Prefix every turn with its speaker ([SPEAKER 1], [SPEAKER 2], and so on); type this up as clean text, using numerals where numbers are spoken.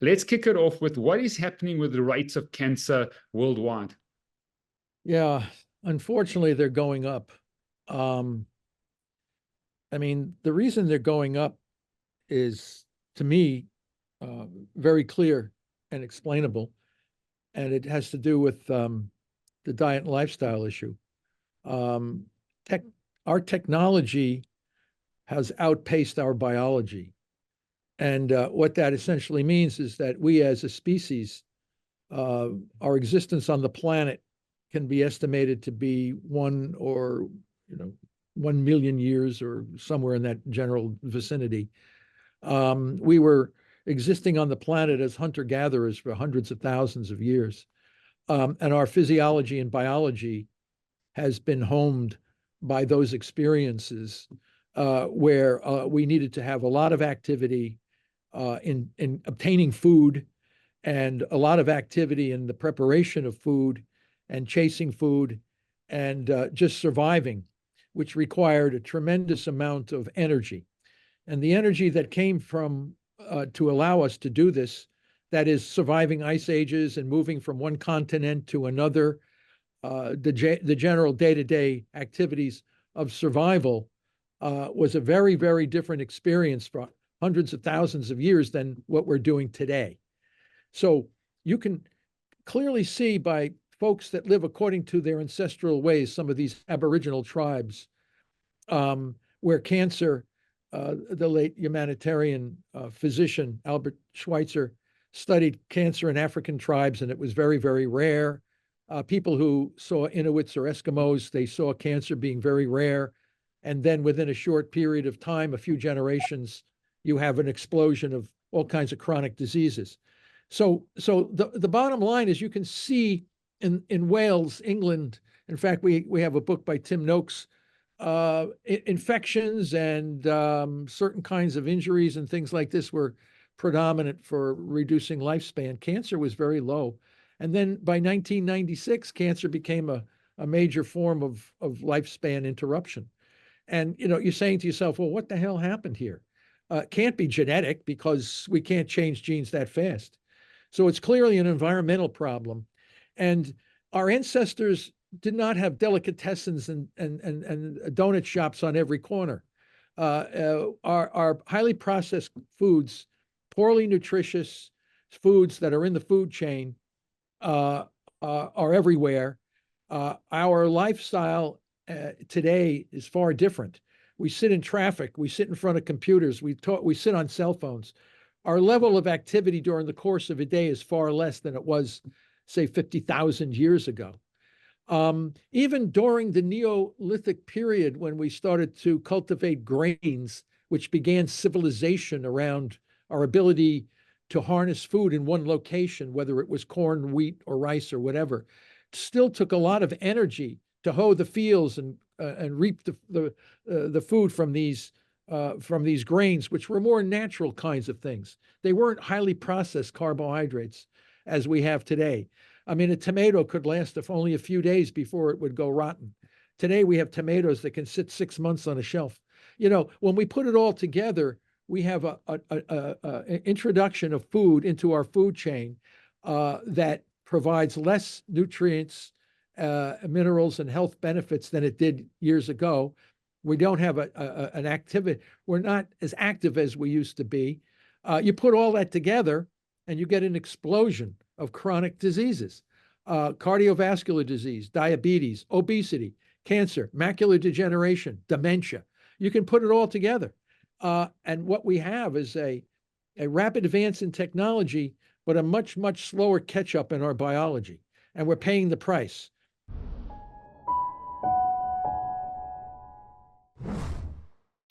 [SPEAKER 1] Let's kick it off with what is happening with the rates of cancer worldwide.
[SPEAKER 2] Yeah, unfortunately, they're going up. Um, I mean, the reason they're going up is, to me, uh, very clear and explainable, and it has to do with the diet and lifestyle issue. Um, tech, our technology has outpaced our biology, and what that essentially means is that we, as a species, uh, our existence on the planet can be estimated to be 1 million years or somewhere in that general vicinity. We were existing on the planet as hunter-gatherers for hundreds of thousands of years. And our physiology and biology has been homed by those experiences where we needed to have a lot of activity in obtaining food and a lot of activity in the preparation of food and chasing food and just surviving, which required a tremendous amount of energy. And the energy that came from to allow us to do this, that is surviving ice ages and moving from one continent to another, the general day-to-day activities of survival was a very, very different experience for hundreds of thousands of years than what we're doing today. So you can clearly see by folks that live according to their ancestral ways, some of these Aboriginal tribes, where cancer, the late humanitarian physician Albert Schweitzer studied cancer in African tribes, and it was very, very rare. People who saw Inuits or Eskimos, they saw cancer being very rare. And then within a short period of time, a few generations, you have an explosion of all kinds of chronic diseases. So the bottom line is you can see in Wales, England, in fact, we have a book by Tim Noakes, infections and certain kinds of injuries and things like this were predominant for reducing lifespan. Cancer was very low. And then by 1996, cancer became a major form of lifespan interruption. And you're saying to yourself, well, what the hell happened here? It can't be genetic because we can't change genes that fast. So it's clearly an environmental problem. And our ancestors did not have delicatessens and donut shops on every corner. Our highly processed foods, poorly nutritious foods that are in the food chain are everywhere. Our lifestyle today is far different. We sit in traffic, we sit in front of computers, we sit on cell phones. Our level of activity during the course of a day is far less than it was, say, 50,000 years ago. Even during the Neolithic period, when we started to cultivate grains, which began civilization around our ability to harness food in one location, whether it was corn, wheat, or rice, or whatever, still took a lot of energy to hoe the fields and reap the food from these grains, which were more natural kinds of things. They weren't highly processed carbohydrates as we have today. I mean, a tomato could last only a few days before it would go rotten. Today, we have tomatoes that can sit 6 months on a shelf. When we put it all together, we have an introduction of food into our food chain that provides less nutrients, minerals, and health benefits than it did years ago. We don't have an activity. We're not as active as we used to be. You put all that together, and you get an explosion of chronic diseases, cardiovascular disease, diabetes, obesity, cancer, macular degeneration, dementia. You can put it all together. And what we have is a rapid advance in technology, but a much, much slower catch up in our biology. And we're paying the price.